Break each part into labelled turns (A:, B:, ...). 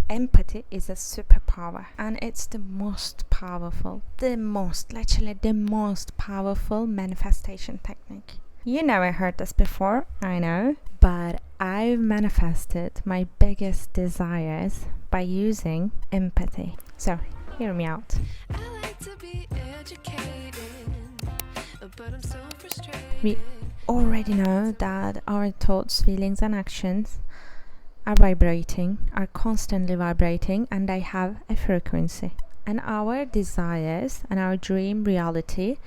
A: Empathy is a superpower, and it's the most powerful, literally the most powerful manifestation technique. You never heard this before, I know, but I've manifested my biggest desires by using empathy. So, hear me out.
B: I like to be educated, but I'm so frustrated.
A: We already know that our thoughts, feelings, and actions are constantly vibrating, and they have a frequency. And our desires and our dream reality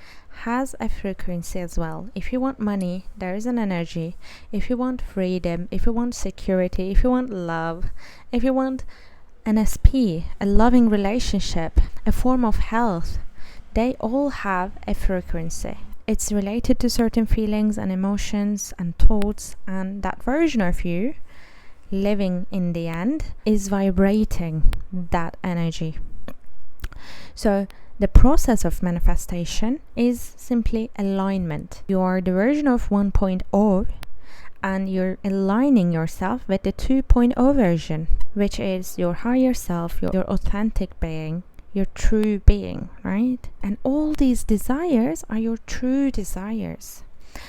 A: has a frequency as well. If you want money, there is an energy. If you want freedom, if you want security, if you want love, if you want an SP, a loving relationship, a form of health, they all have a frequency. It's related to certain feelings and emotions and thoughts, and that version of you living in the end is vibrating that energy. So the process of manifestation is simply alignment. You are the version of 1.0 and you're aligning yourself with the 2.0 version, which is your higher self, your authentic being, your true being, right? And all these desires are your true desires.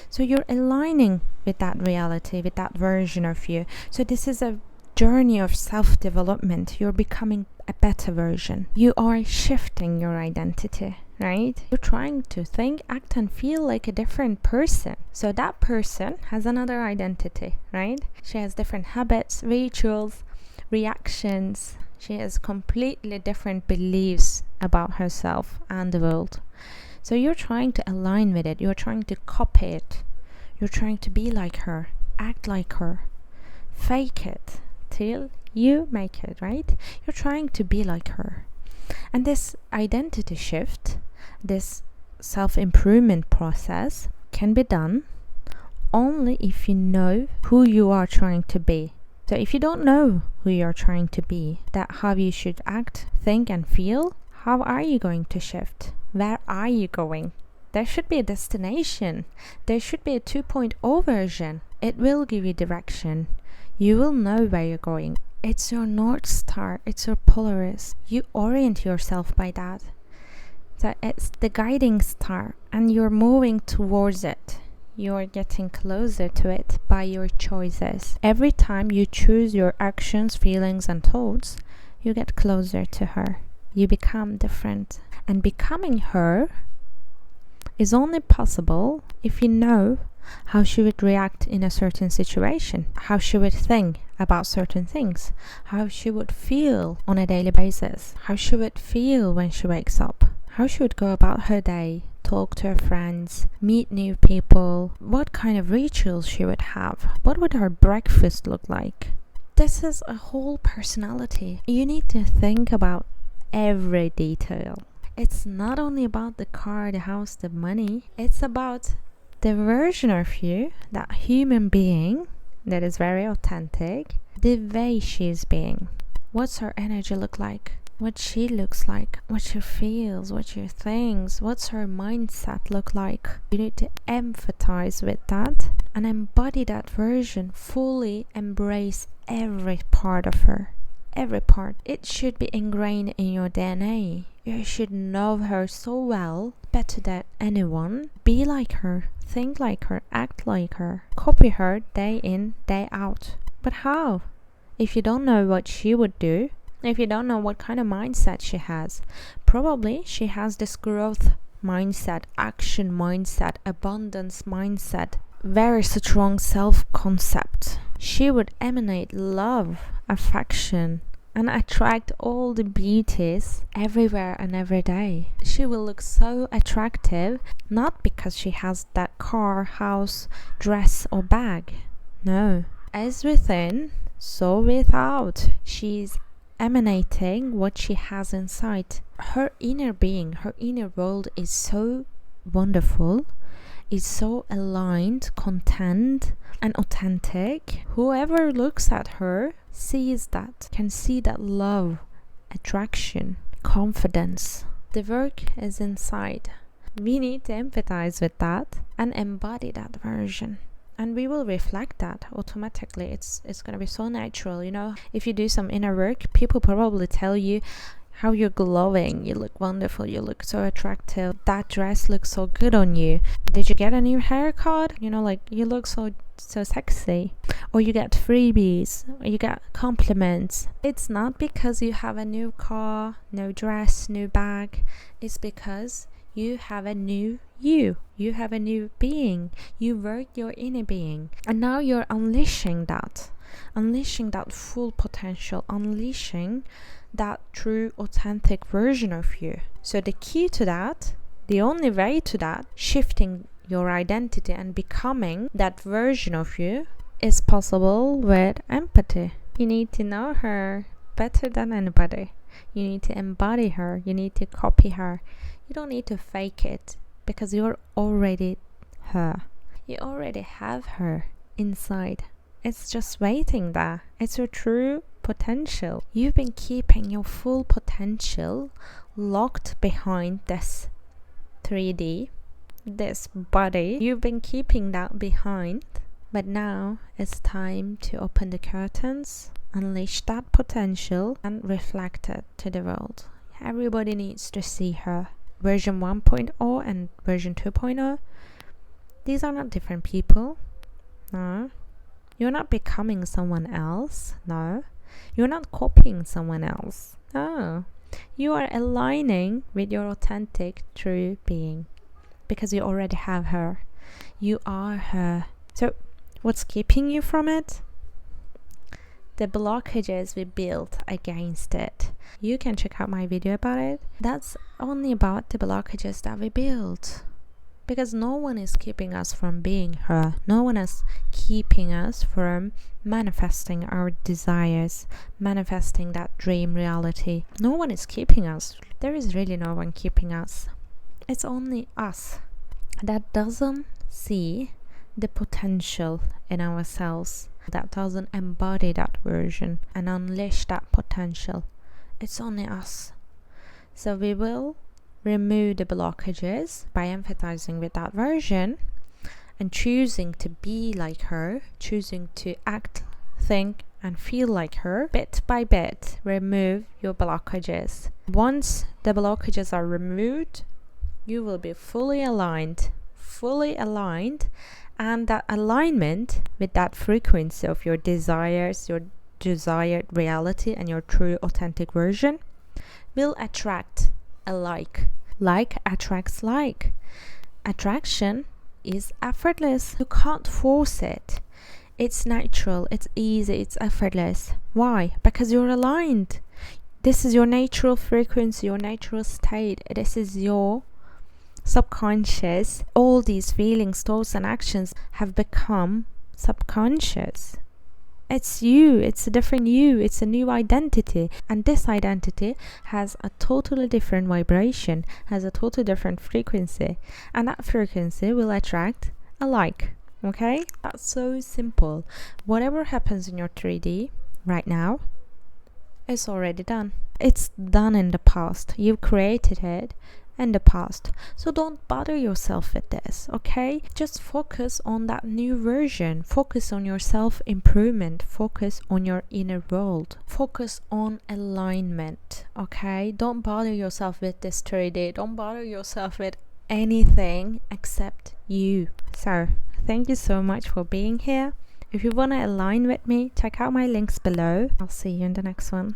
A: So you're aligning with that reality, with that version of you. So this is a journey of self-development. You're becoming a better version. You are shifting your identity, right? You're trying to think, act, and feel like a different person. So that person has another identity, right? She has different habits, rituals, reactions. She has completely different beliefs about herself and the world. So you're trying to align with it. You're trying to copy it. You're trying to be like her, act like her, fake it till you make it, right? You're trying to be like her. And this identity shift, this self-improvement process can be done only if you know who you are trying to be. So if you don't know who you're trying to be, that how you should act, think, and feel, how are you going to shift? Where are you going? There should be a destination. There should be a 2.0 version. It will give you direction. You will know where you're going. It's your North Star. It's your Polaris. You orient yourself by that. So it's the guiding star, and you're moving towards it. You're getting closer to it by your choices. Every time you choose your actions, feelings, and thoughts, you get closer to her. You become different. And becoming her is only possible if you know how she would react in a certain situation, how she would think about certain things, how she would feel on a daily basis, how she would feel when she wakes up, how she would go about her day, talk to her friends, meet new people, what kind of rituals she would have, what would her breakfast look like. This is a whole personality. You need to think about every detail. It's not only about the car, the house, the money. It's about the version of you, that human being that is very authentic, the way she's being. What's her energy look like? What she looks like? What she feels? What she thinks? What's her mindset look like? You need to empathize with that and embody that version, fully embrace every part of her. Every part. It should be ingrained in your DNA. You should know her so well, better than anyone. Be like her, think like her, act like her, copy her day in, day out. But how? If you don't know what she would do, if you don't know what kind of mindset she has, probably she has this growth mindset, action mindset, abundance mindset, very strong self-concept. She would emanate love, affection, and attract all the beauties everywhere and every day. She will look so attractive, not because she has that car, house, dress, or bag. No. As within, so without. She's emanating what she has inside. Her inner being, her inner world is so wonderful, is so aligned, content, and authentic. Whoever looks at her sees that, can see that love, attraction, confidence. The work is inside. We need to empathize with that and embody that version. and we will reflect that automatically. It's going to be so natural. You know, if you do some inner work, people probably tell you how you're glowing, you look wonderful, you look so attractive, that dress looks so good on you, did you get a new haircut, you know, like you look so sexy, or you get freebies, or you get compliments. It's not because you have a new car, new dress, new bag. It's because you have a new you have a new being. You work your inner being, and now you're unleashing that full potential, unleashing that true authentic version of you. So the key to that, the only way to that, shifting your identity and becoming that version of you, is possible with empathy. You need to know her better than anybody. You need to embody her. You need to copy her. You don't need to fake it, because you're already her. You already have her inside. It's just waiting there. It's your true potential. You've been keeping your full potential locked behind this 3D, this body. You've been keeping that behind, but now it's time to open the curtains, unleash that potential, and reflect it to the world. Everybody needs to see her. Version 1.0 and version 2.0, these are not different people. No. You're not becoming someone else. No. You're not copying someone else. No. You are aligning with your authentic, true being, because you already have her. You are her. So, what's keeping you from it? The blockages we built against it. You can check out my video about it. That's only about the blockages that we built. Because no one is keeping us from being her. No one is keeping us from manifesting our desires, manifesting that dream reality. No one is keeping us. There is really no one keeping us. It's only us that doesn't see the potential in ourselves, that doesn't embody that version and unleash that potential. It's only us. So we will remove the blockages by empathizing with that version and choosing to be like her, choosing to act, think, and feel like her. Bit by bit, remove your blockages. Once the blockages are removed, you will be fully aligned, and that alignment with that frequency of your desires, your desired reality, and your true authentic version will attract a like. Like attracts like. Attraction is effortless. You can't force it. It's natural, it's easy, it's effortless. Why? Because you're aligned. This is your natural frequency, your natural state. This is your subconscious. All these feelings, thoughts, and actions have become subconscious. It's you, it's a different you, it's a new identity, and this identity has a totally different vibration, has a totally different frequency, and that frequency will attract a like. Okay? That's so simple. Whatever happens in your 3D right now, it's already done. It's done in the past. You've created it in the past. So don't bother yourself with this, okay? Just focus on that new version. Focus on your self-improvement. Focus on your inner world. Focus on alignment, okay? Don't bother yourself with this 3D. Don't bother yourself with anything except you. So, thank you so much for being here. If you want to align with me, check out my links below. I'll see you in the next one.